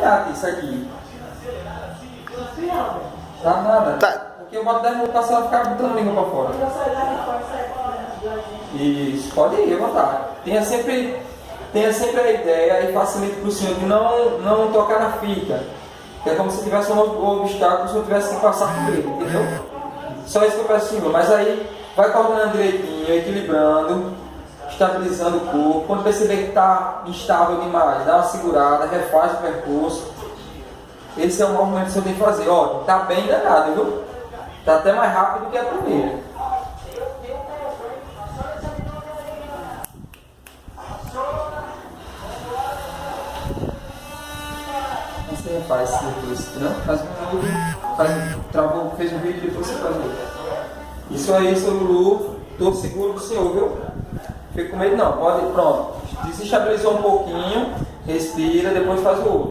alinhar isso aqui. Tá nada. Tá. Porque eu boto 10 minutos pra ela ficar botando a língua pra fora. Isso, pode ir, à vontade. Tenha sempre a ideia e facilite para o senhor de não tocar na fita. Que é como se tivesse um obstáculo, se eu tivesse que passar por ele, entendeu? Só isso que eu peço, senhor. Mas aí vai coordenando direitinho, equilibrando, estabilizando o corpo. Quando perceber que está instável demais, dá uma segurada, refaz o percurso. Esse é o movimento que o senhor tem que fazer. Ó, tá bem danado, viu? Tá até mais rápido do que a primeira. Você faz depois, não? Faz um novo, travou, fez um vídeo e depois você faz outro. Isso aí, seu Lulu, tô seguro do senhor, viu? Fica com medo não, pode, pronto. Desestabilizou um pouquinho, respira, depois faz o outro.